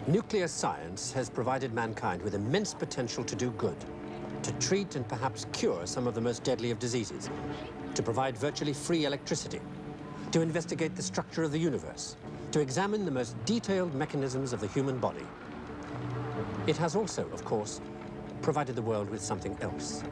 Nuclear science has provided mankind with immense potential to do good, to treat and perhaps cure some of the most deadly of diseases, to provide virtually free electricity, to investigate the structure of the universe, to examine the most detailed mechanisms of the human body. It has also, of course, provided the world with something else.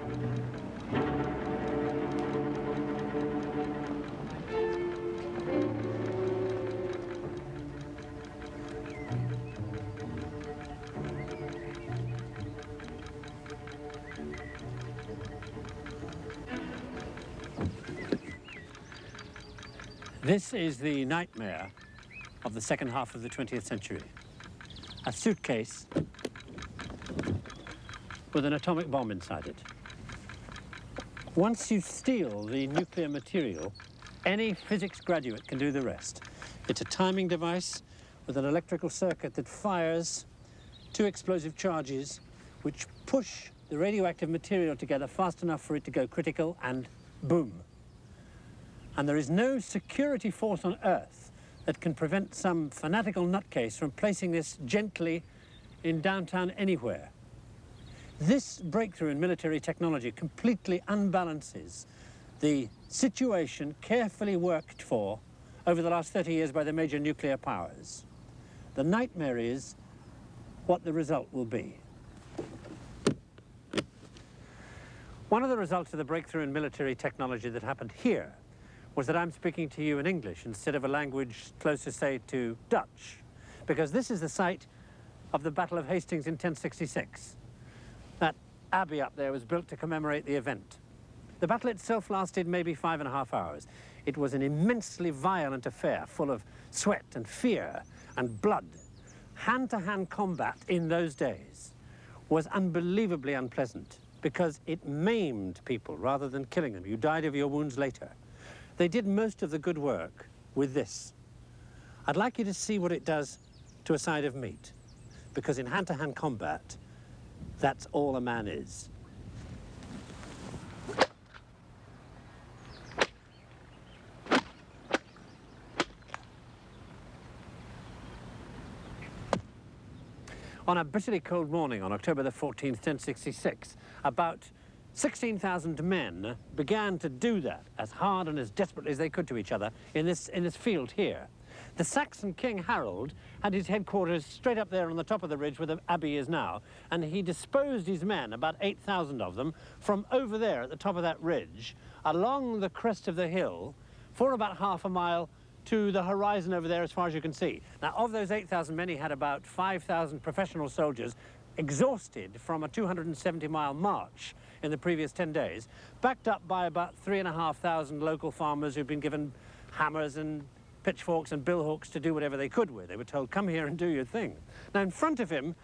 This is the nightmare of the second half of the 20th century. A suitcase with an atomic bomb inside it. Once you steal the nuclear material, any physics graduate can do the rest. It's a timing device with an electrical circuit that fires two explosive charges which push the radioactive material together fast enough for it to go critical, and boom. And there is no security force on Earth that can prevent some fanatical nutcase from placing this gently in downtown anywhere. This breakthrough in military technology completely unbalances the situation carefully worked for over the last 30 years by the major nuclear powers. The nightmare is what the result will be. One of the results of the breakthrough in military technology that happened here was that I'm speaking to you in English instead of a language closer, say, to Dutch, because this is the site of the Battle of Hastings in 1066. That abbey up there was built to commemorate the event. The battle itself lasted maybe 5.5 hours. It was an immensely violent affair, full of sweat and fear and blood. Hand-to-hand combat in those days was unbelievably unpleasant because it maimed people rather than killing them. You died of your wounds later. They did most of the good work with this. I'd like you to see what it does to a side of meat, because in hand-to-hand combat, that's all a man is. On a bitterly cold morning on October the 14th, 1066, about 16,000 men began to do that as hard and as desperately as they could to each other in this field here. The Saxon King Harold had his headquarters straight up there on the top of the ridge where the abbey is now, and he disposed his men, about 8,000 of them, from over there at the top of that ridge, along the crest of the hill, for about half a mile to the horizon over there as far as you can see. Now, of those 8,000 men, he had about 5,000 professional soldiers, exhausted from a 270-mile march in the previous 10 days, backed up by about 3,500 local farmers who'd been given hammers and pitchforks and billhooks to do whatever they could with. They were told, come here and do your thing. Now, in front of him,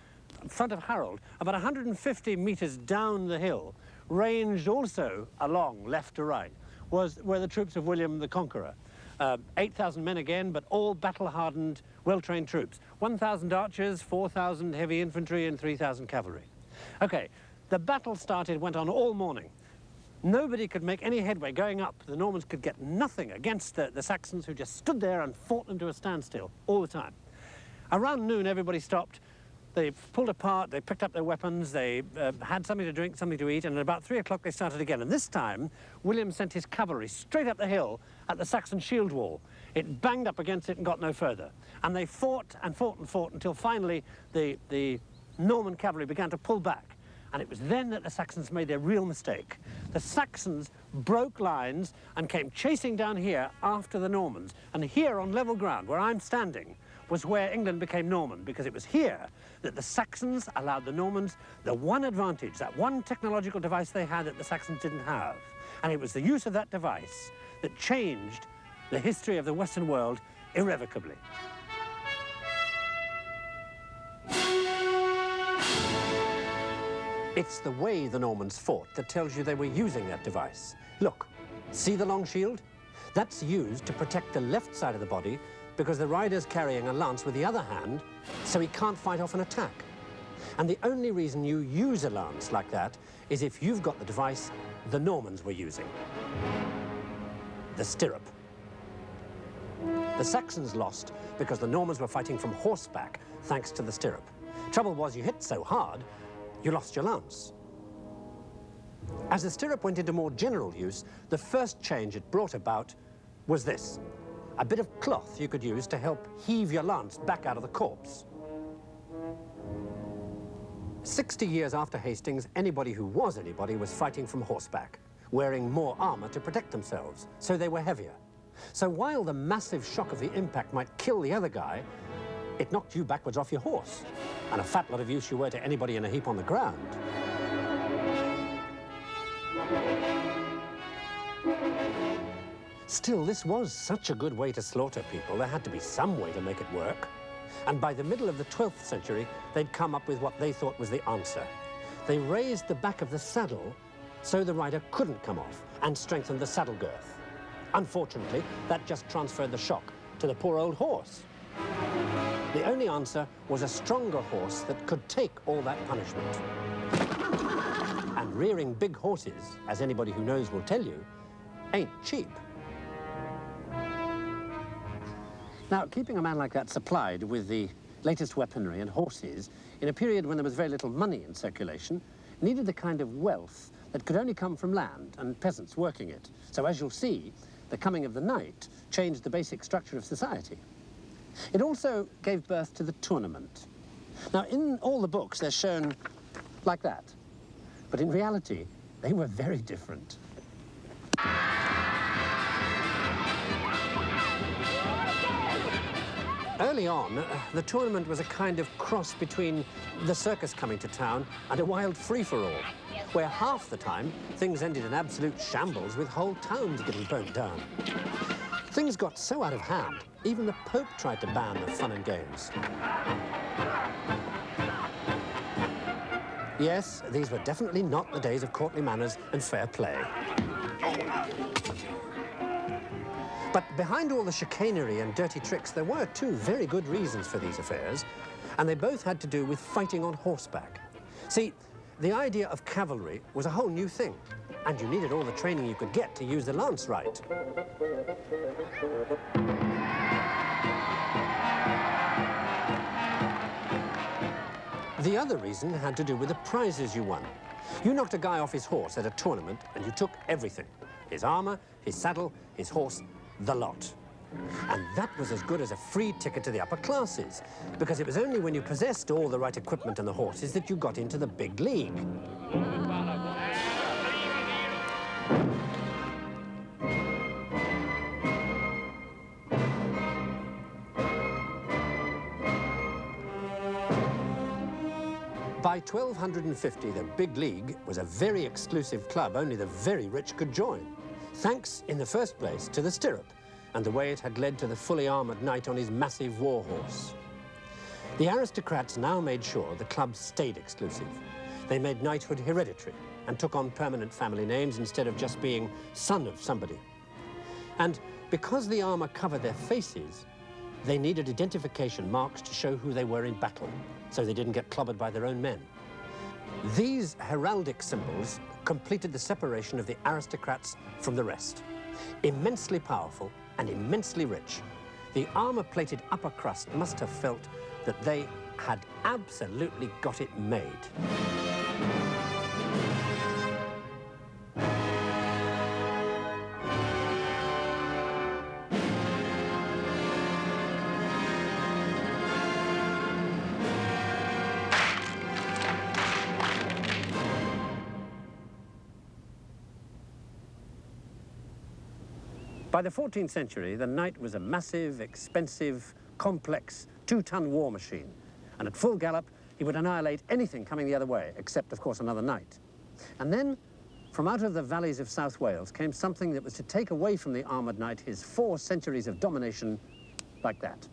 in front of Harold, about 150 meters down the hill, ranged also along left to right, were the troops of William the Conqueror. 8,000 men again, but all battle-hardened, well-trained troops. 1,000 archers, 4,000 heavy infantry, and 3,000 cavalry. Okay, the battle went on all morning. Nobody could make any headway going up. The Normans could get nothing against the Saxons, who just stood there and fought them to a standstill all the time. Around noon, everybody stopped. They pulled apart, they picked up their weapons, they had something to drink, something to eat, and at about 3 o'clock they started again. And this time, William sent his cavalry straight up the hill at the Saxon shield wall. It banged up against it and got no further. And they fought and fought and fought until finally the Norman cavalry began to pull back. And it was then that the Saxons made their real mistake. The Saxons broke lines and came chasing down here after the Normans. And here on level ground, where I'm standing, was where England became Norman, because it was here that the Saxons allowed the Normans the one advantage, that one technological device they had that the Saxons didn't have. And it was the use of that device that changed the history of the Western world irrevocably. It's the way the Normans fought that tells you they were using that device. Look, see the long shield? That's used to protect the left side of the body because the rider's carrying a lance with the other hand, so he can't fight off an attack. And the only reason you use a lance like that is if you've got the device the Normans were using. The stirrup. The Saxons lost because the Normans were fighting from horseback, thanks to the stirrup. Trouble was, you hit so hard, you lost your lance. As the stirrup went into more general use, the first change it brought about was this: a bit of cloth you could use to help heave your lance back out of the corpse. 60 years after Hastings, anybody who was anybody was fighting from horseback, wearing more armour to protect themselves, so they were heavier. So while the massive shock of the impact might kill the other guy, it knocked you backwards off your horse, and a fat lot of use you were to anybody in a heap on the ground. Still, this was such a good way to slaughter people, there had to be some way to make it work. And by the middle of the 12th century, they'd come up with what they thought was the answer. They raised the back of the saddle so the rider couldn't come off, and strengthened the saddle girth. Unfortunately, that just transferred the shock to the poor old horse. The only answer was a stronger horse that could take all that punishment. And rearing big horses, as anybody who knows will tell you, ain't cheap. Now, keeping a man like that supplied with the latest weaponry and horses in a period when there was very little money in circulation needed the kind of wealth that could only come from land and peasants working it. So as you'll see, the coming of the knight changed the basic structure of society. It also gave birth to the tournament. Now, in all the books, they're shown like that. But in reality, they were very different. Early on, the tournament was a kind of cross between the circus coming to town and a wild free-for-all, where half the time things ended in absolute shambles with whole towns getting burnt down. Things got so out of hand, even the Pope tried to ban the fun and games. Yes, these were definitely not the days of courtly manners and fair play. But behind all the chicanery and dirty tricks, there were two very good reasons for these affairs, and they both had to do with fighting on horseback. See, the idea of cavalry was a whole new thing, and you needed all the training you could get to use the lance right. The other reason had to do with the prizes you won. You knocked a guy off his horse at a tournament, and you took everything: his armour, his saddle, his horse, the lot. And that was as good as a free ticket to the upper classes, because it was only when you possessed all the right equipment and the horses that you got into the big league. By 1250, the big league was a very exclusive club only the very rich could join, thanks, in the first place, to the stirrup and the way it had led to the fully armoured knight on his massive war horse. The aristocrats now made sure the club stayed exclusive. They made knighthood hereditary and took on permanent family names instead of just being son of somebody. And because the armour covered their faces, they needed identification marks to show who they were in battle, so they didn't get clobbered by their own men. These heraldic symbols completed the separation of the aristocrats from the rest. Immensely powerful and immensely rich, the armour-plated upper crust must have felt that they had absolutely got it made. By the 14th century, the knight was a massive, expensive, complex, 2-ton war machine. And at full gallop, he would annihilate anything coming the other way, except, of course, another knight. And then, from out of the valleys of South Wales, came something that was to take away from the armoured knight his 4 centuries of domination, like that.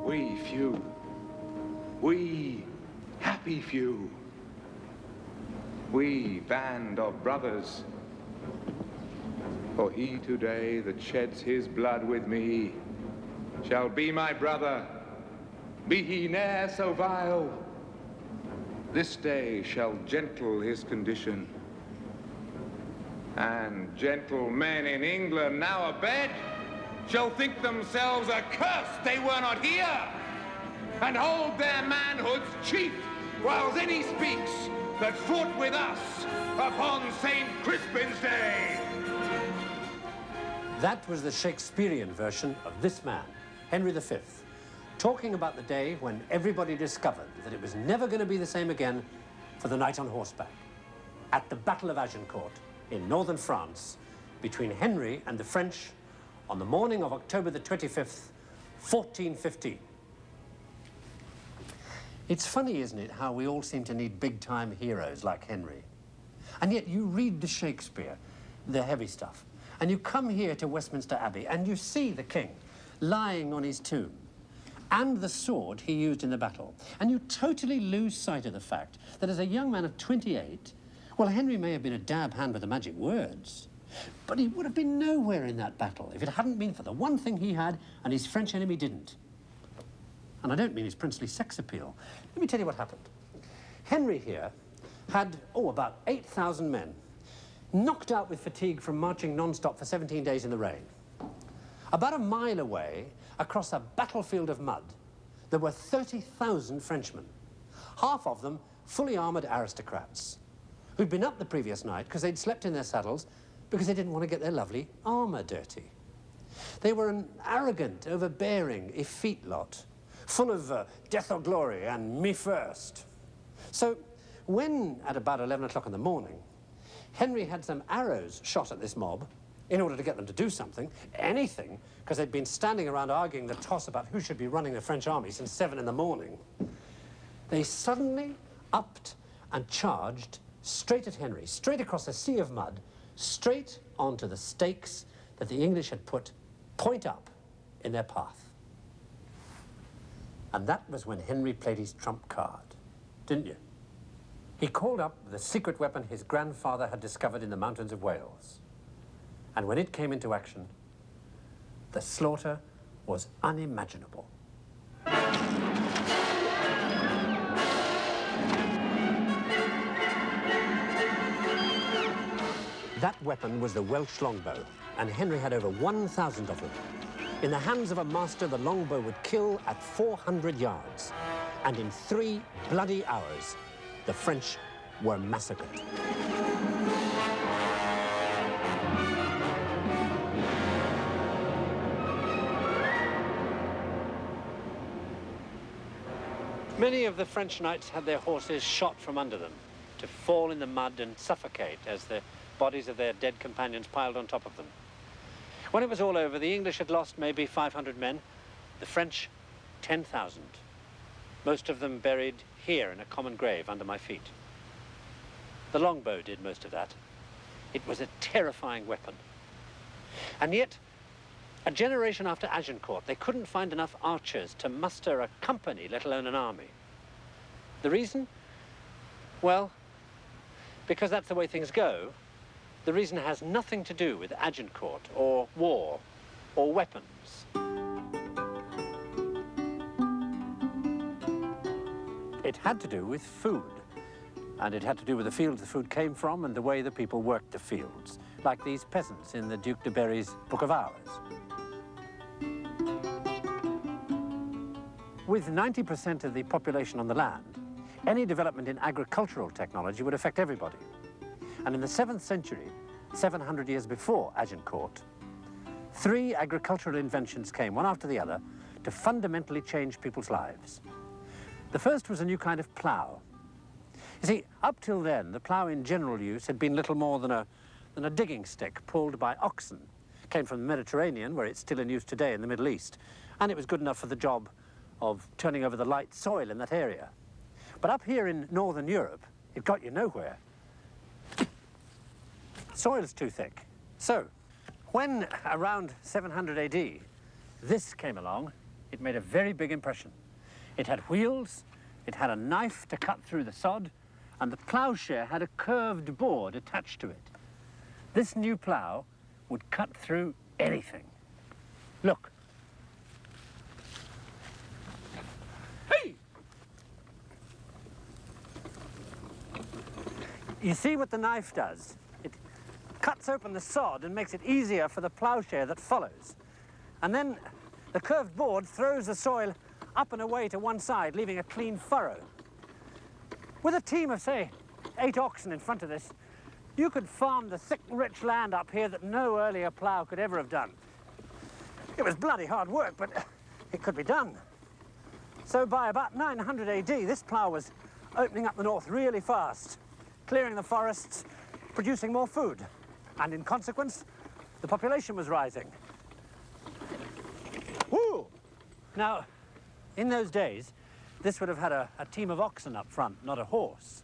We few, we happy few, we band of brothers, for he today that sheds his blood with me shall be my brother, be he ne'er so vile. This day shall gentle his condition, And gentlemen in England now abed shall think themselves accursed they were not here, and hold their manhoods chief, whiles any speaks that fought with us upon St. Crispin's Day. That was the Shakespearean version of this man, Henry V, talking about the day when everybody discovered that it was never going to be the same again for the knight on horseback, at the Battle of Agincourt in northern France, between Henry and the French on the morning of October the 25th, 1415. It's funny, isn't it, how we all seem to need big-time heroes like Henry. And yet you read the Shakespeare, the heavy stuff, and you come here to Westminster Abbey and you see the king lying on his tomb and the sword he used in the battle. And you totally lose sight of the fact that as a young man of 28, well, Henry may have been a dab hand with the magic words, but he would have been nowhere in that battle if it hadn't been for the one thing he had and his French enemy didn't. And I don't mean his princely sex appeal. Let me tell you what happened. Henry here had, about 8,000 men, knocked out with fatigue from marching non-stop for 17 days in the rain. About a mile away, across a battlefield of mud, there were 30,000 Frenchmen, half of them fully armoured aristocrats, who'd been up the previous night because they'd slept in their saddles because they didn't want to get their lovely armour dirty. They were an arrogant, overbearing, effete lot, full of death or glory and me first. So when, at about 11 o'clock in the morning, Henry had some arrows shot at this mob in order to get them to do something, anything, because they'd been standing around arguing the toss about who should be running the French army since 7 in the morning, they suddenly upped and charged straight at Henry, straight across a sea of mud, straight onto the stakes that the English had put point up in their path. And that was when Henry played his trump card, didn't you? He called up the secret weapon his grandfather had discovered in the mountains of Wales. And when it came into action, the slaughter was unimaginable. That weapon was the Welsh longbow, and Henry had over 1,000 of them. In the hands of a master, the longbow would kill at 400 yards. And in 3 bloody hours, the French were massacred. Many of the French knights had their horses shot from under them to fall in the mud and suffocate as the bodies of their dead companions piled on top of them. When it was all over, the English had lost maybe 500 men, the French 10,000. Most of them buried here in a common grave under my feet. The longbow did most of that. It was a terrifying weapon. And yet, a generation after Agincourt, they couldn't find enough archers to muster a company, let alone an army. The reason? Well, because that's the way things go. The reason has nothing to do with Agincourt or war or weapons. It had to do with food. And it had to do with the fields the food came from and the way the people worked the fields, like these peasants in the Duke de Berry's Book of Hours. With 90% of the population on the land, any development in agricultural technology would affect everybody. And in the 7th century, 700 years before Agincourt, 3 agricultural inventions came, one after the other, to fundamentally change people's lives. The first was a new kind of plough. You see, up till then, the plough in general use had been little more than a digging stick pulled by oxen. It came from the Mediterranean, where it's still in use today in the Middle East, and it was good enough for the job of turning over the light soil in that area. But up here in Northern Europe, it got you nowhere. Soil's too thick. So, when around 700 AD, this came along, it made a very big impression. It had wheels, it had a knife to cut through the sod, and the ploughshare had a curved board attached to it. This new plough would cut through anything. Look. Hey! You see what the knife does? It cuts open the sod and makes it easier for the ploughshare that follows. And then the curved board throws the soil up and away to one side, leaving a clean furrow. With a team of, say, 8 oxen in front of this, you could farm the thick, rich land up here that no earlier plough could ever have done. It was bloody hard work, but it could be done. So by about 900 AD, this plough was opening up the north really fast, clearing the forests, producing more food. And in consequence, the population was rising. Woo! Now, in those days, this would have had a team of oxen up front, not a horse.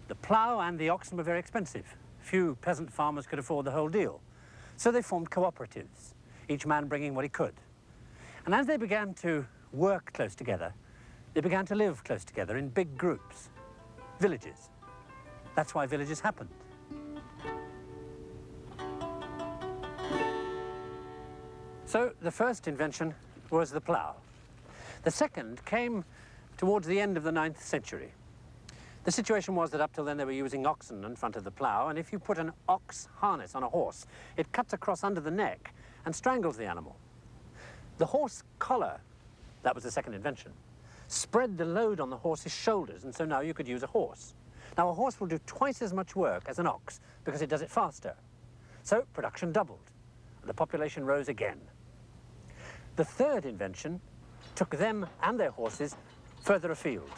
The plough and the oxen were very expensive. Few peasant farmers could afford the whole deal. So they formed cooperatives, each man bringing what he could. And as they began to work close together, they began to live close together in big groups, villages. That's why villages happened. So the first invention was the plough. The second came towards the end of the 9th century. The situation was that up till then they were using oxen in front of the plough, and if you put an ox harness on a horse, it cuts across under the neck and strangles the animal. The horse collar, that was the second invention, spread the load on the horse's shoulders, and so now you could use a horse. Now a horse will do twice as much work as an ox because it does it faster. So production doubled, and the population rose again. The third invention took them and their horses further afield.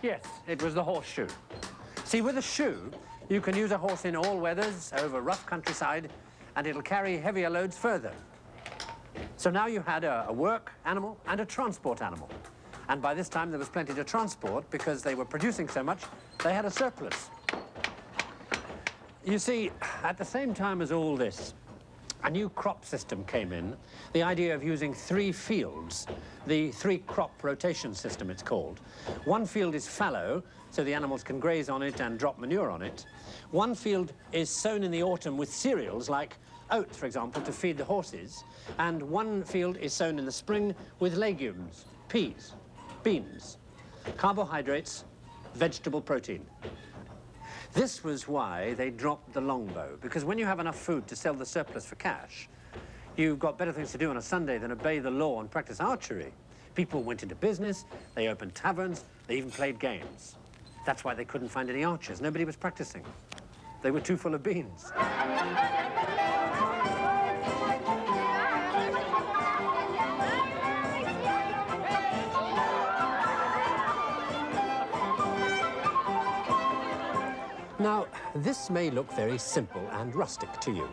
Yes, it was the horseshoe. See, with a shoe, you can use a horse in all weathers, over rough countryside, and it'll carry heavier loads further. So now you had a work animal and a transport animal. And by this time, there was plenty to transport because they were producing so much, they had a surplus. You see, at the same time as all this, a new crop system came in, the idea of using 3 fields, the 3-crop rotation system it's called. One field is fallow, so the animals can graze on it and drop manure on it. One field is sown in the autumn with cereals like oats, for example, to feed the horses. And one field is sown in the spring with legumes, peas, beans, carbohydrates, vegetable protein. This was why they dropped the longbow, because when you have enough food to sell the surplus for cash, you've got better things to do on a Sunday than obey the law and practice archery. People went into business, they opened taverns, they even played games. That's why they couldn't find any archers. Nobody was practicing. They were too full of beans. Now, this may look very simple and rustic to you,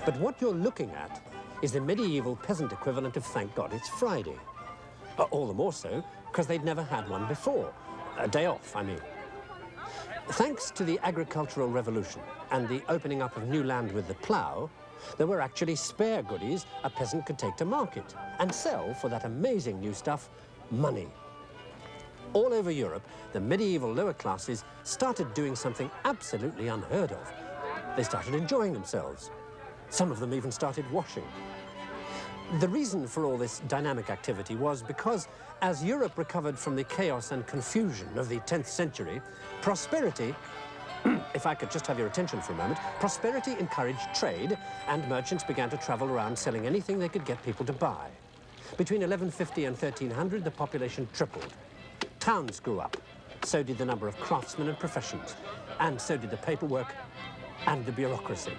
but what you're looking at is the medieval peasant equivalent of Thank God It's Friday. All the more so because they'd never had one before. A day off, I mean. Thanks to the agricultural revolution and the opening up of new land with the plough, there were actually spare goodies a peasant could take to market and sell for that amazing new stuff, money. All over Europe, the medieval lower classes started doing something absolutely unheard of. They started enjoying themselves. Some of them even started washing. The reason for all this dynamic activity was because as Europe recovered from the chaos and confusion of the 10th century, prosperity, if I could just have your attention for a moment, prosperity encouraged trade, and merchants began to travel around selling anything they could get people to buy. Between 1150 and 1300, the population tripled. Towns grew up, so did the number of craftsmen and professions, and so did the paperwork and the bureaucracy.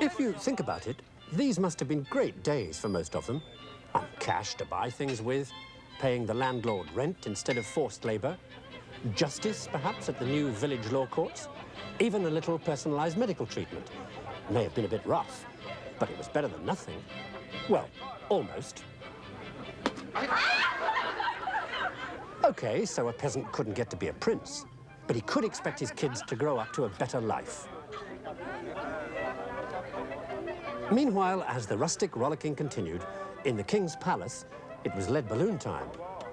If you think about it, these must have been great days for most of them. Cash to buy things with, paying the landlord rent instead of forced labor, justice, perhaps, at the new village law courts, even a little personalized medical treatment. It may have been a bit rough, but it was better than nothing. Well, almost. Okay, so a peasant couldn't get to be a prince, but he could expect his kids to grow up to a better life. Meanwhile, as the rustic rollicking continued, in the king's palace, it was lead balloon time.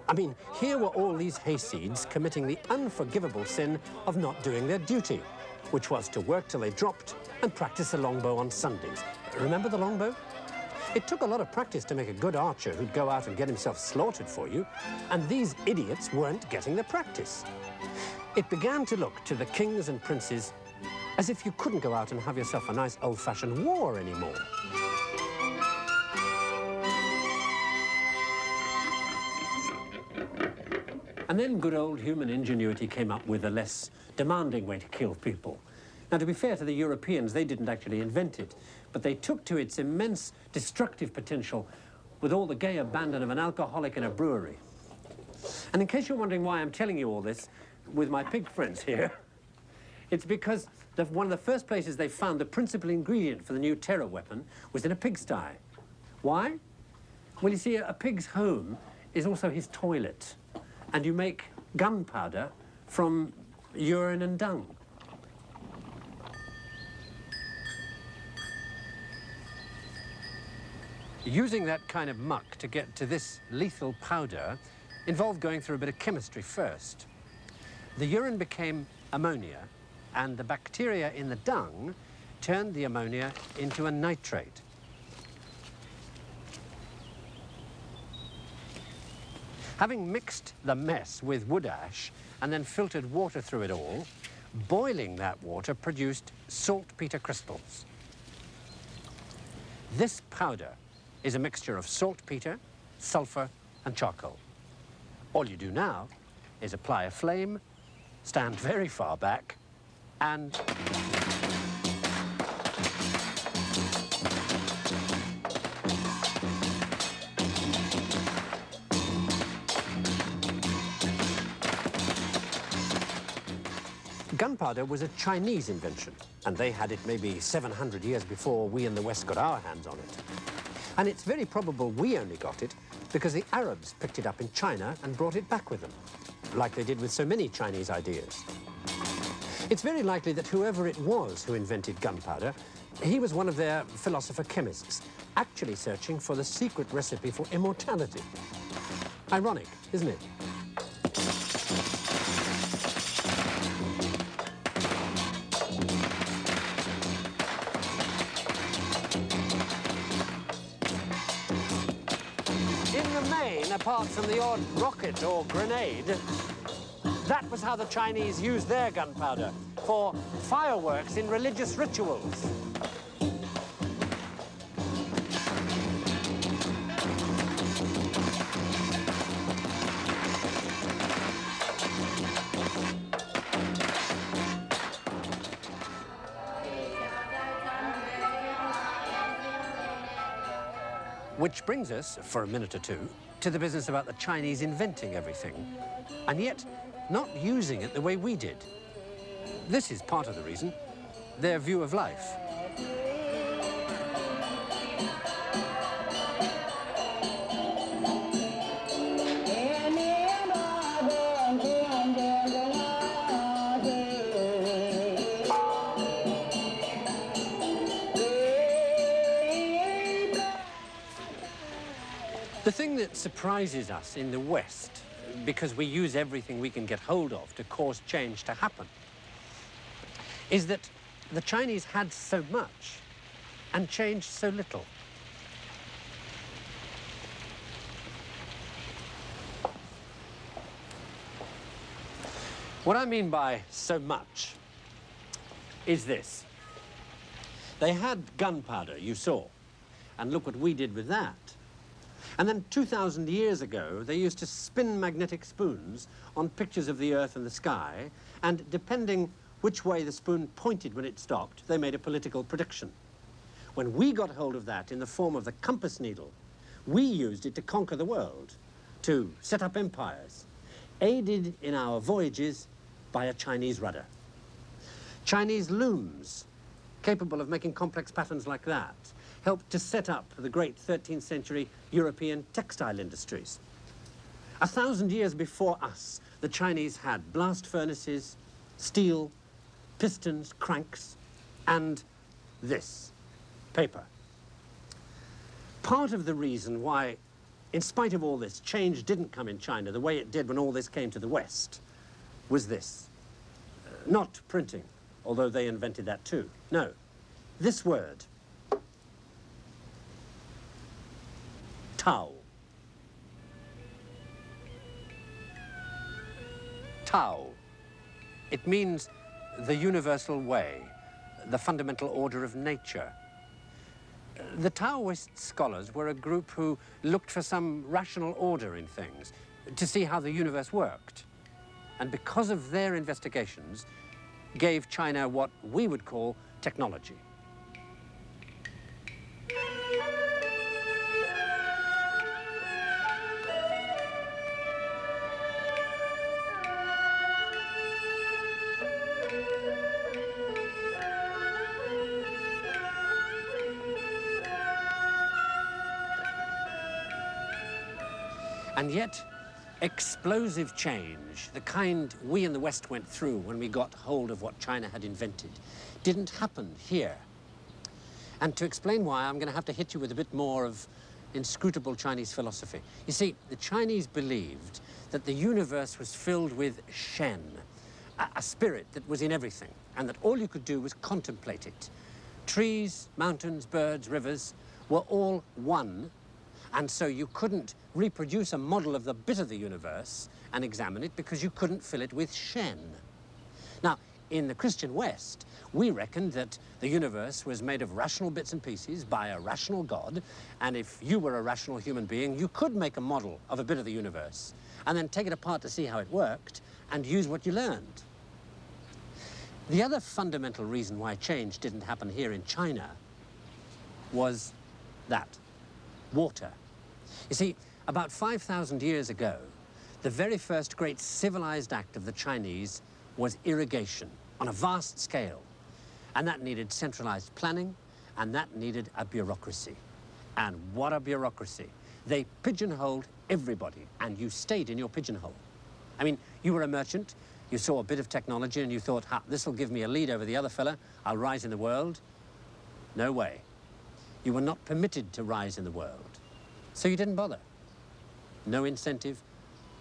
I mean, here were all these hayseeds committing the unforgivable sin of not doing their duty, which was to work till they dropped and practice the longbow on Sundays. Remember the longbow? It took a lot of practice to make a good archer who'd go out and get himself slaughtered for you, and these idiots weren't getting the practice. It began to look to the kings and princes as if you couldn't go out and have yourself a nice old-fashioned war anymore. And then good old human ingenuity came up with a less demanding way to kill people. Now, to be fair to the Europeans, they didn't actually invent it, but they took to its immense destructive potential with all the gay abandon of an alcoholic in a brewery. And in case you're wondering why I'm telling you all this with my pig friends here, it's because one of the first places they found the principal ingredient for the new terror weapon was in a pigsty. Why? Well, you see, a pig's home is also his toilet, and you make gunpowder from urine and dung. Using that kind of muck to get to this lethal powder involved going through a bit of chemistry first. The urine became ammonia, and the bacteria in the dung turned the ammonia into a nitrate. Having mixed the mess with wood ash and then filtered water through it all, boiling that water produced saltpeter crystals. This powder is a mixture of saltpeter, sulfur, and charcoal. All you do now is apply a flame, stand very far back, and gunpowder was a Chinese invention, and they had it maybe 700 years before we in the West got our hands on it. And it's very probable we only got it because the Arabs picked it up in China and brought it back with them, like they did with so many Chinese ideas. It's very likely that whoever it was who invented gunpowder, he was one of their philosopher-chemists, actually searching for the secret recipe for immortality. Ironic, isn't it? Apart from the odd rocket or grenade, that was how the Chinese used their gunpowder, for fireworks in religious rituals. Which brings us, for a minute or two, to the business about the Chinese inventing everything, and yet not using it the way we did. This is part of the reason, their view of life. The thing that surprises us in the West, because we use everything we can get hold of to cause change to happen, is that the Chinese had so much and changed so little. What I mean by so much is this. They had gunpowder, you saw, and look what we did with that. And then 2,000 years ago, they used to spin magnetic spoons on pictures of the earth and the sky, and depending which way the spoon pointed when it stopped, they made a political prediction. When we got hold of that in the form of the compass needle, we used it to conquer the world, to set up empires, aided in our voyages by a Chinese rudder. Chinese looms, capable of making complex patterns like that, helped to set up the great 13th century European textile industries. 1,000 years before us, the Chinese had blast furnaces, steel, pistons, cranks, and this, paper. Part of the reason why, in spite of all this, change didn't come in China the way it did when all this came to the West was this. Not printing, although they invented that too. No, this word. Tao. Tao. It means the universal way, the fundamental order of nature. The Taoist scholars were a group who looked for some rational order in things, to see how the universe worked. And because of their investigations, gave China what we would call technology. And yet, explosive change, the kind we in the West went through when we got hold of what China had invented, didn't happen here. And to explain why, I'm going to have to hit you with a bit more of inscrutable Chinese philosophy. You see, the Chinese believed that the universe was filled with Shen, a spirit that was in everything, and that all you could do was contemplate it. Trees, mountains, birds, rivers were all one, and so you couldn't reproduce a model of the bit of the universe and examine it because you couldn't fill it with Shen. Now, in the Christian West, we reckoned that the universe was made of rational bits and pieces by a rational God, and if you were a rational human being, you could make a model of a bit of the universe and then take it apart to see how it worked and use what you learned. The other fundamental reason why change didn't happen here in China was that. Water. You see, about 5,000 years ago, the very first great civilized act of the Chinese was irrigation on a vast scale. And that needed centralized planning, and that needed a bureaucracy. And what a bureaucracy. They pigeonholed everybody, and you stayed in your pigeonhole. I mean, you were a merchant, you saw a bit of technology, and you thought, ha, this will give me a lead over the other fella, I'll rise in the world. No way. You were not permitted to rise in the world. So you didn't bother. No incentive,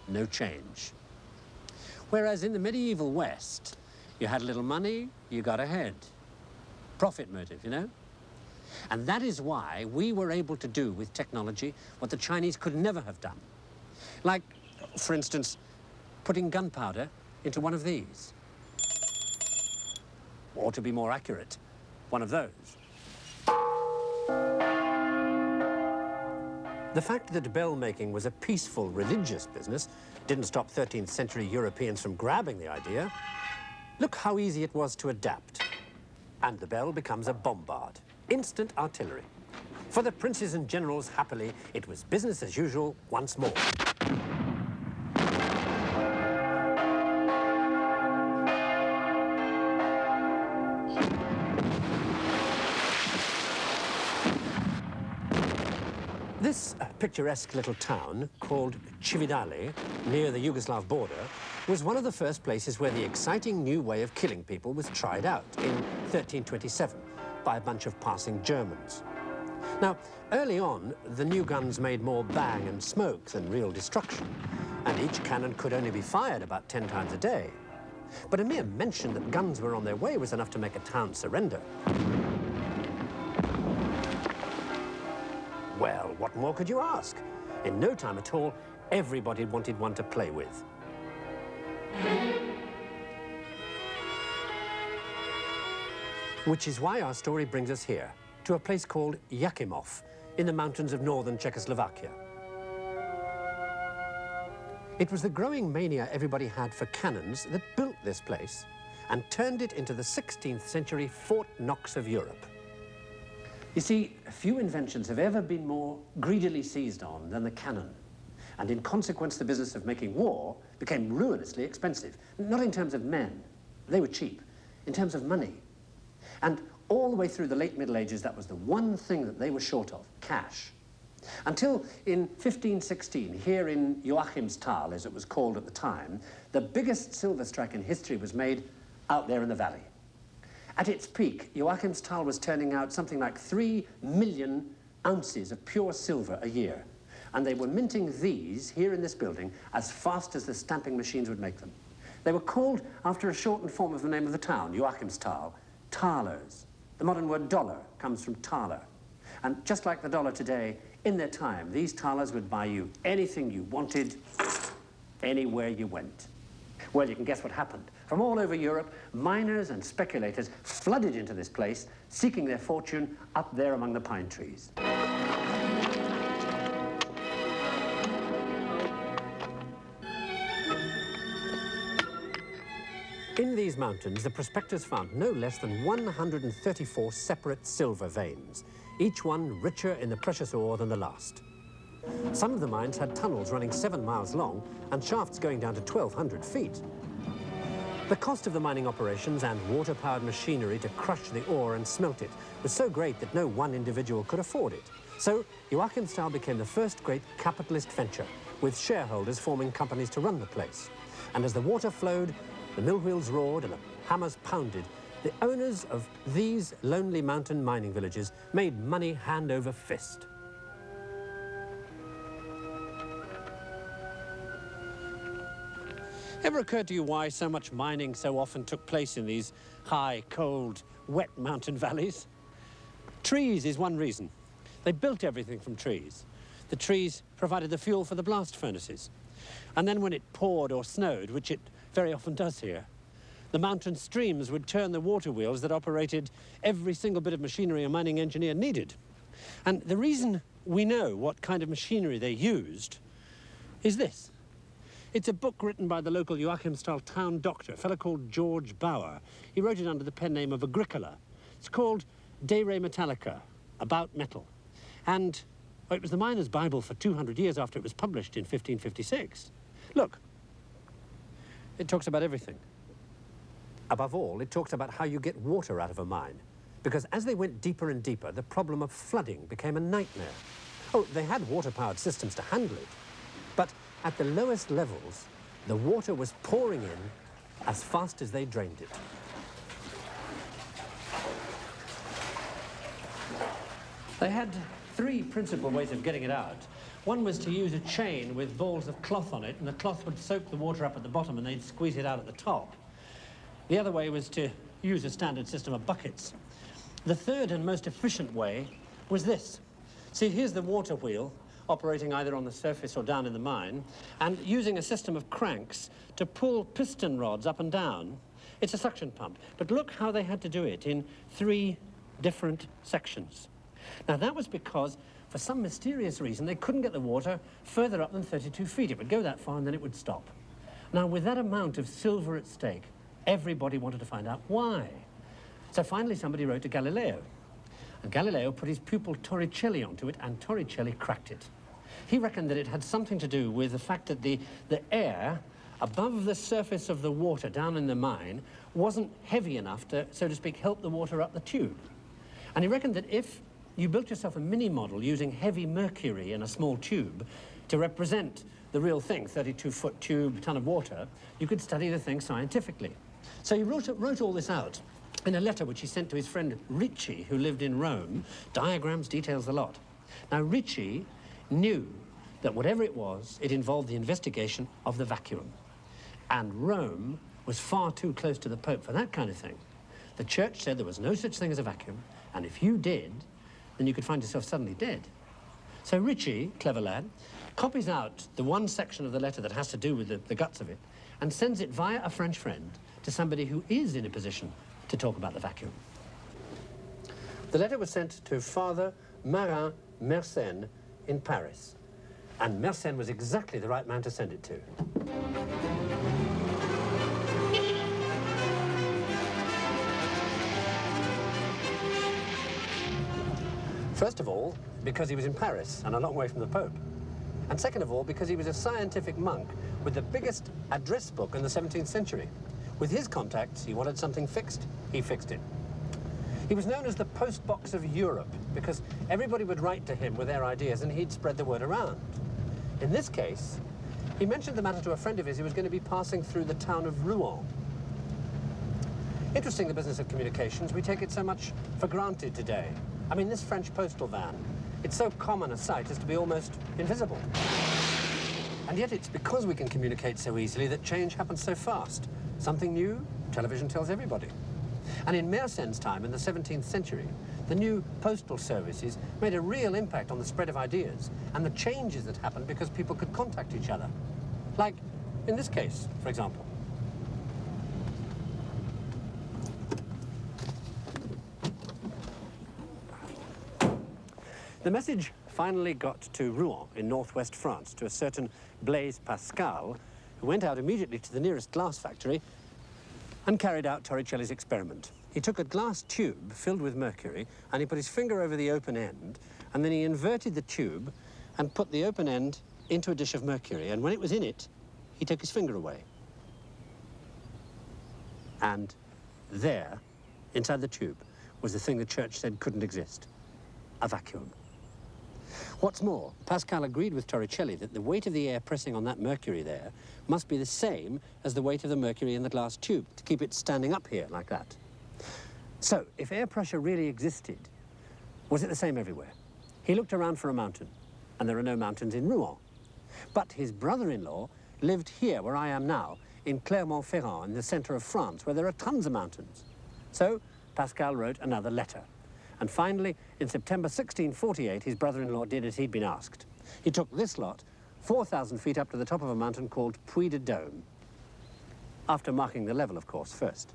no change. Whereas in the medieval West, you had a little money, you got ahead. Profit motive, you know? And that is why we were able to do with technology what the Chinese could never have done. Like, for instance, putting gunpowder into one of these. Or to be more accurate, one of those. The fact that bell making was a peaceful religious business didn't stop 13th century Europeans from grabbing the idea. Look how easy it was to adapt. And the bell becomes a bombard, instant artillery. For the princes and generals, happily, it was business as usual once more. This picturesque little town, called Cividale, near the Yugoslav border, was one of the first places where the exciting new way of killing people was tried out in 1327 by a bunch of passing Germans. Now, early on, the new guns made more bang and smoke than real destruction, and each cannon could only be fired about 10 times a day. But a mere mention that guns were on their way was enough to make a town surrender. Well, what more could you ask? In no time at all, everybody wanted one to play with. Which is why our story brings us here, to a place called Yakimov, in the mountains of northern Czechoslovakia. It was the growing mania everybody had for cannons that built this place and turned it into the 16th century Fort Knox of Europe. You see, few inventions have ever been more greedily seized on than the cannon. And in consequence, the business of making war became ruinously expensive. Not in terms of men, they were cheap. In terms of money. And all the way through the late Middle Ages, that was the one thing that they were short of, cash. Until in 1516, here in Joachimsthal, as it was called at the time, the biggest silver strike in history was made out there in the valley. At its peak, Joachimsthal was turning out something like 3 million ounces of pure silver a year. And they were minting these here in this building as fast as the stamping machines would make them. They were called after a shortened form of the name of the town, Joachimsthal, thalers. The modern word dollar comes from thaler. And just like the dollar today, in their time, these thalers would buy you anything you wanted, anywhere you went. Well, you can guess what happened. From all over Europe, miners and speculators flooded into this place, seeking their fortune up there among the pine trees. In these mountains, the prospectors found no less than 134 separate silver veins, each one richer in the precious ore than the last. Some of the mines had tunnels running 7 miles long and shafts going down to 1,200 feet. The cost of the mining operations and water-powered machinery to crush the ore and smelt it was so great that no one individual could afford it. So Joachimsthal became the first great capitalist venture, with shareholders forming companies to run the place. And as the water flowed, the mill wheels roared and the hammers pounded, the owners of these lonely mountain mining villages made money hand over fist. Ever occurred to you why so much mining so often took place in these high, cold, wet mountain valleys? Trees is one reason. They built everything from trees. The trees provided the fuel for the blast furnaces. And then when it poured or snowed, which it very often does here, the mountain streams would turn the water wheels that operated every single bit of machinery a mining engineer needed. And the reason we know what kind of machinery they used is this. It's a book written by the local Joachimsthal town doctor, a fellow called George Bauer. He wrote it under the pen name of Agricola. It's called De Re Metallica, About Metal. And it was the miner's Bible for 200 years after it was published in 1556. Look, it talks about everything. Above all, it talks about how you get water out of a mine, because as they went deeper and deeper, the problem of flooding became a nightmare. Oh, they had water-powered systems to handle it, but at the lowest levels, the water was pouring in as fast as they drained it. They had three principal ways of getting it out. One was to use a chain with balls of cloth on it, and the cloth would soak the water up at the bottom and they'd squeeze it out at the top. The other way was to use a standard system of buckets. The third and most efficient way was this. See, here's the water wheel operating either on the surface or down in the mine, and using a system of cranks to pull piston rods up and down. It's a suction pump, but look how they had to do it in 3 different sections. Now, that was because, for some mysterious reason, they couldn't get the water further up than 32 feet. It would go that far and then it would stop. Now, with that amount of silver at stake, everybody wanted to find out why. So finally, somebody wrote to Galileo. And Galileo put his pupil Torricelli onto it, and Torricelli cracked it. He reckoned that it had something to do with the fact that the air above the surface of the water down in the mine wasn't heavy enough to, so to speak, help the water up the tube. And he reckoned that if you built yourself a mini model using heavy mercury in a small tube to represent the real thing, 32-foot tube, ton of water, you could study the thing scientifically. So he wrote all this out in a letter which he sent to his friend Ricci, who lived in Rome. Diagrams, details, a lot. Now, Ricci knew that whatever it was, it involved the investigation of the vacuum. And Rome was far too close to the Pope for that kind of thing. The church said there was no such thing as a vacuum, and if you did, then you could find yourself suddenly dead. So Ricci, clever lad, copies out the one section of the letter that has to do with the guts of it and sends it via a French friend to somebody who is in a position to talk about the vacuum. The letter was sent to Father Marin Mersenne in Paris, and Mersenne was exactly the right man to send it to. First of all, because he was in Paris and a long way from the Pope. And second of all, because he was a scientific monk with the biggest address book in the 17th century. With his contacts, he wanted something fixed, he fixed it. He was known as the postbox of Europe because everybody would write to him with their ideas and he'd spread the word around. In this case, he mentioned the matter to a friend of his who was going to be passing through the town of Rouen. Interesting, the business of communications. We take it so much for granted today. I mean, this French postal van, it's so common a sight as to be almost invisible. And yet it's because we can communicate so easily that change happens so fast. Something new, television tells everybody. And in Mersenne's time, in the 17th century, The new postal services made a real impact on the spread of ideas and the changes that happened because people could contact each other. Like in this case, for example. The message finally got to Rouen in northwest France to a certain Blaise Pascal, who went out immediately to the nearest glass factory and carried out Torricelli's experiment. He took a glass tube filled with mercury and he put his finger over the open end, and then he inverted the tube and put the open end into a dish of mercury, and when it was in it, he took his finger away. And there, inside the tube, was the thing the church said couldn't exist: a vacuum. What's more, Pascal agreed with Torricelli that the weight of the air pressing on that mercury there must be the same as the weight of the mercury in the glass tube to keep it standing up here like that. So, if air pressure really existed, was it the same everywhere? He looked around for a mountain, and there are no mountains in Rouen. But his brother-in-law lived here, where I am now, in Clermont-Ferrand, in the center of France, where there are tons of mountains. So, Pascal wrote another letter. And finally, in September 1648, his brother-in-law did as he'd been asked. He took this lot 4,000 feet up to the top of a mountain called Puy de Dôme, after marking the level, of course, first.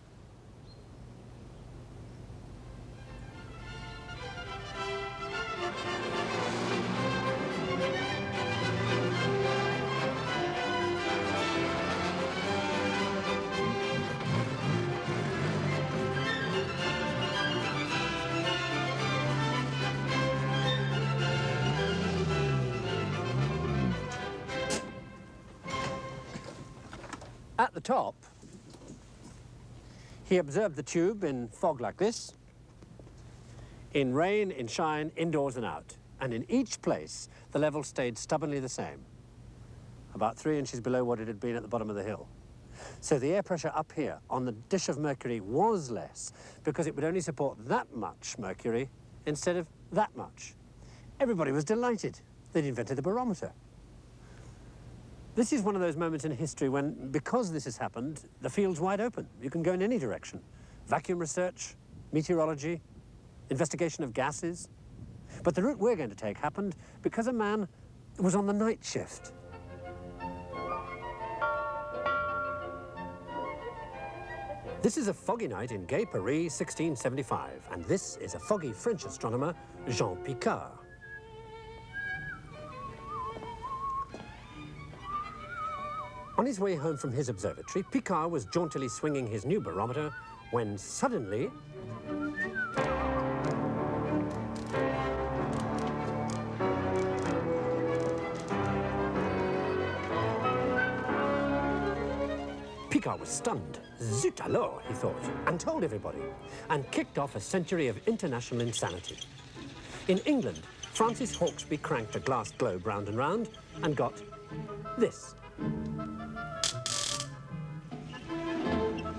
At the top, he observed the tube in fog like this, in rain, in shine, indoors and out. And in each place, the level stayed stubbornly the same, about 3 inches below what it had been at the bottom of the hill. So the air pressure up here on the dish of mercury was less because it would only support that much mercury instead of that much. Everybody was delighted. They'd invented the barometer. This is one of those moments in history when, because this has happened, the field's wide open. You can go in any direction. Vacuum research, meteorology, investigation of gases. But the route we're going to take happened because a man was on the night shift. This is a foggy night in gay Paris, 1675, and this is a foggy French astronomer, Jean Picard. On his way home from his observatory, Picard was jauntily swinging his new barometer when suddenly... Picard was stunned. Zut alors, he thought, and told everybody, and kicked off a century of international insanity. In England, Francis Hawksby cranked a glass globe round and round and got this.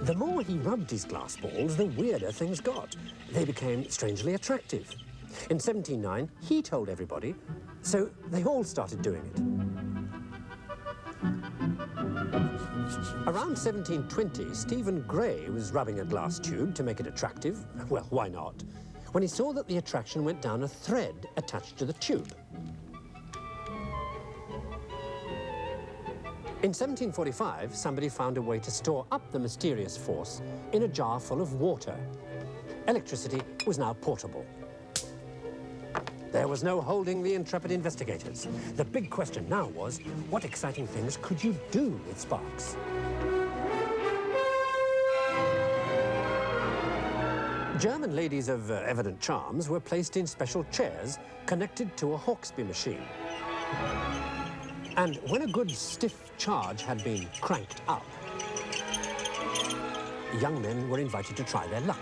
The more he rubbed his glass balls, the weirder things got. They became strangely attractive. In 1709, he told everybody, so they all started doing it. Around 1720, Stephen Gray was rubbing a glass tube to make it attractive. Well, why not? When he saw that the attraction went down a thread attached to the tube. In 1745, somebody found a way to store up the mysterious force in a jar full of water. Electricity was now portable. There was no holding the intrepid investigators. The big question now was, what exciting things could you do with sparks? German ladies of evident charms were placed in special chairs connected to a Hawksby machine. And when a good stiff charge had been cranked up, young men were invited to try their luck.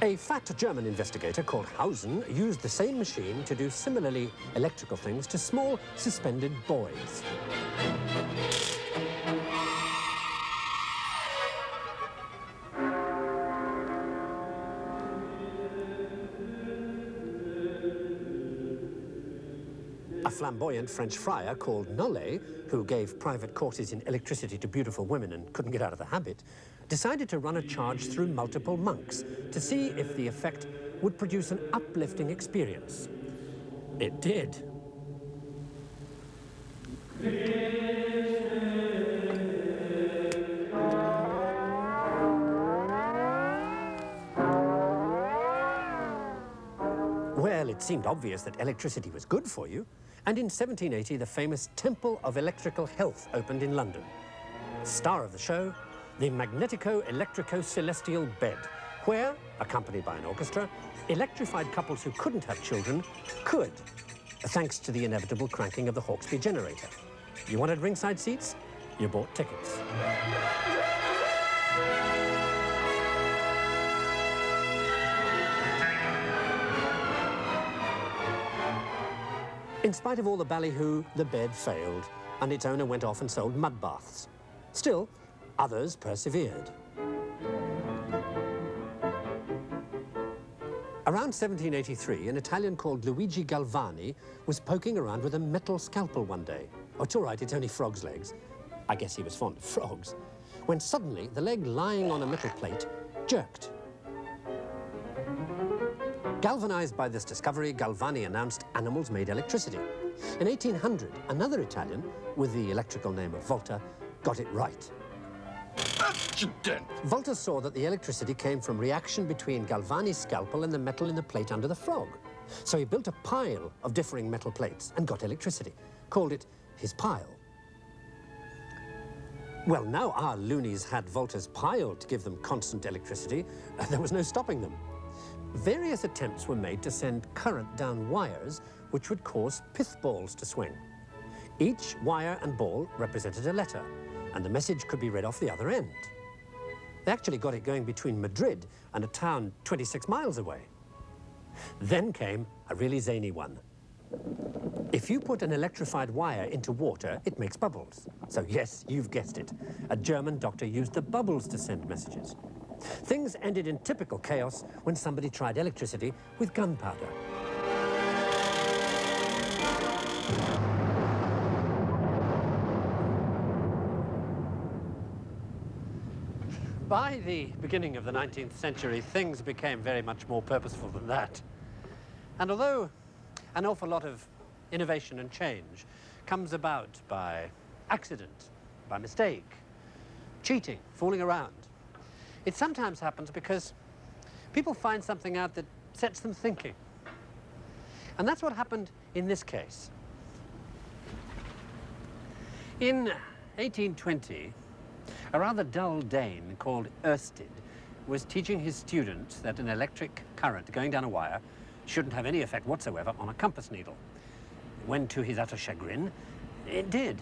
A fat German investigator called Hausen used the same machine to do similarly electrical things to small, suspended buoys. flamboyant French friar called Nollet, who gave private courses in electricity to beautiful women and couldn't get out of the habit, decided to run a charge through multiple monks to see if the effect would produce an uplifting experience. It did. Well, it seemed obvious that electricity was good for you, and in 1780 the famous Temple of Electrical Health opened in London. Star of the show, the Magnetico-Electrico-Celestial Bed, where, accompanied by an orchestra, electrified couples who couldn't have children could, thanks to the inevitable cranking of the Hawksby generator. You wanted ringside seats? You bought tickets. In spite of all the ballyhoo, the bed failed, and its owner went off and sold mud baths. Still, others persevered. Around 1783, an Italian called Luigi Galvani was poking around with a metal scalpel one day. Oh, it's all right, it's only frog's legs. I guess he was fond of frogs. When suddenly, the leg lying on a metal plate jerked. Galvanized by this discovery, Galvani announced animals made electricity. In 1800, another Italian, with the electrical name of Volta, got it right. Volta saw that the electricity came from reaction between Galvani's scalpel and the metal in the plate under the frog. So he built a pile of differing metal plates and got electricity, called it his pile. Well, now our loonies had Volta's pile to give them constant electricity. There was no stopping them. Various attempts were made to send current down wires which would cause pith balls to swing. Each wire and ball represented a letter, and the message could be read off the other end. They actually got it going between Madrid and a town 26 miles away. Then came a really zany one. If you put an electrified wire into water, it makes bubbles. So yes, you've guessed it. A German doctor used the bubbles to send messages. Things ended in typical chaos when somebody tried electricity with gunpowder. By the beginning of the 19th century, things became very much more purposeful than that. And although an awful lot of innovation and change comes about by accident, by mistake, cheating, fooling around, it sometimes happens because people find something out that sets them thinking. And that's what happened in this case. In 1820, a rather dull Dane called Ørsted was teaching his students that an electric current going down a wire shouldn't have any effect whatsoever on a compass needle. When, to his utter chagrin, it did.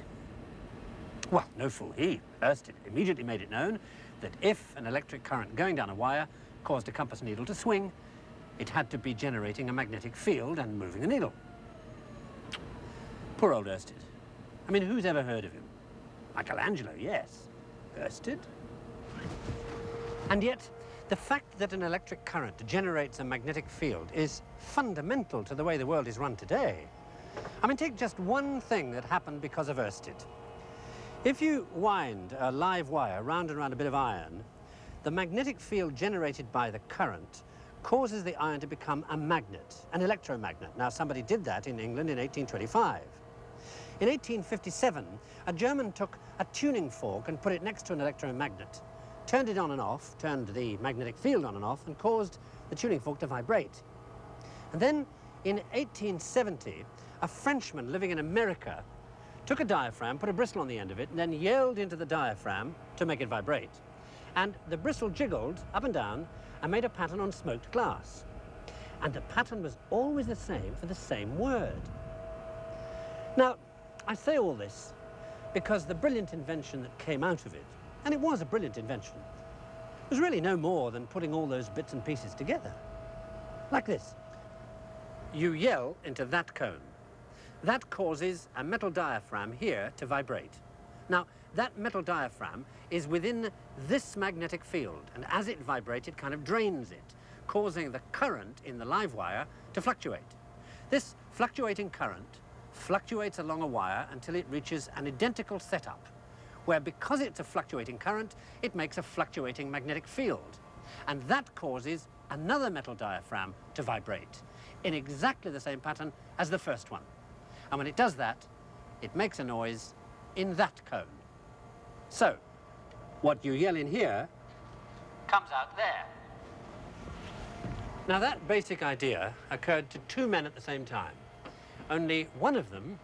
Well, no fool he, Ørsted immediately made it known that if an electric current going down a wire caused a compass needle to swing, it had to be generating a magnetic field and moving the needle. Poor old Ørsted. I mean, who's ever heard of him? Michelangelo, yes. Ørsted? And yet, the fact that an electric current generates a magnetic field is fundamental to the way the world is run today. I mean, take just one thing that happened because of Ørsted. If you wind a live wire round and round a bit of iron, the magnetic field generated by the current causes the iron to become a magnet, an electromagnet. Now, somebody did that in England in 1825. In 1857, a German took a tuning fork and put it next to an electromagnet, turned it on and off, turned the magnetic field on and off, and caused the tuning fork to vibrate. And then, in 1870, a Frenchman living in America took a diaphragm, put a bristle on the end of it, and then yelled into the diaphragm to make it vibrate. And the bristle jiggled up and down and made a pattern on smoked glass. And the pattern was always the same for the same word. Now, I say all this because the brilliant invention that came out of it, and it was a brilliant invention, was really no more than putting all those bits and pieces together. Like this. You yell into that cone. That causes a metal diaphragm here to vibrate. Now, that metal diaphragm is within this magnetic field, and as it vibrates, it kind of drains it, causing the current in the live wire to fluctuate. This fluctuating current fluctuates along a wire until it reaches an identical setup, where because it's a fluctuating current, it makes a fluctuating magnetic field. And that causes another metal diaphragm to vibrate in exactly the same pattern as the first one. And when it does that, it makes a noise in that cone. So, what you yell in here comes out there. Now, that basic idea occurred to two men at the same time. Only one of them,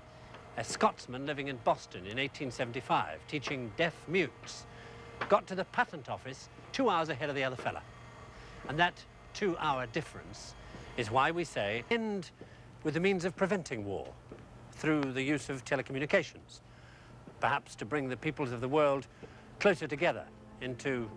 a Scotsman living in Boston in 1875, teaching deaf mutes, got to the patent office 2 hours ahead of the other fella. And that 2-hour difference is why we say end with the means of preventing war through the use of telecommunications, perhaps to bring the peoples of the world closer together into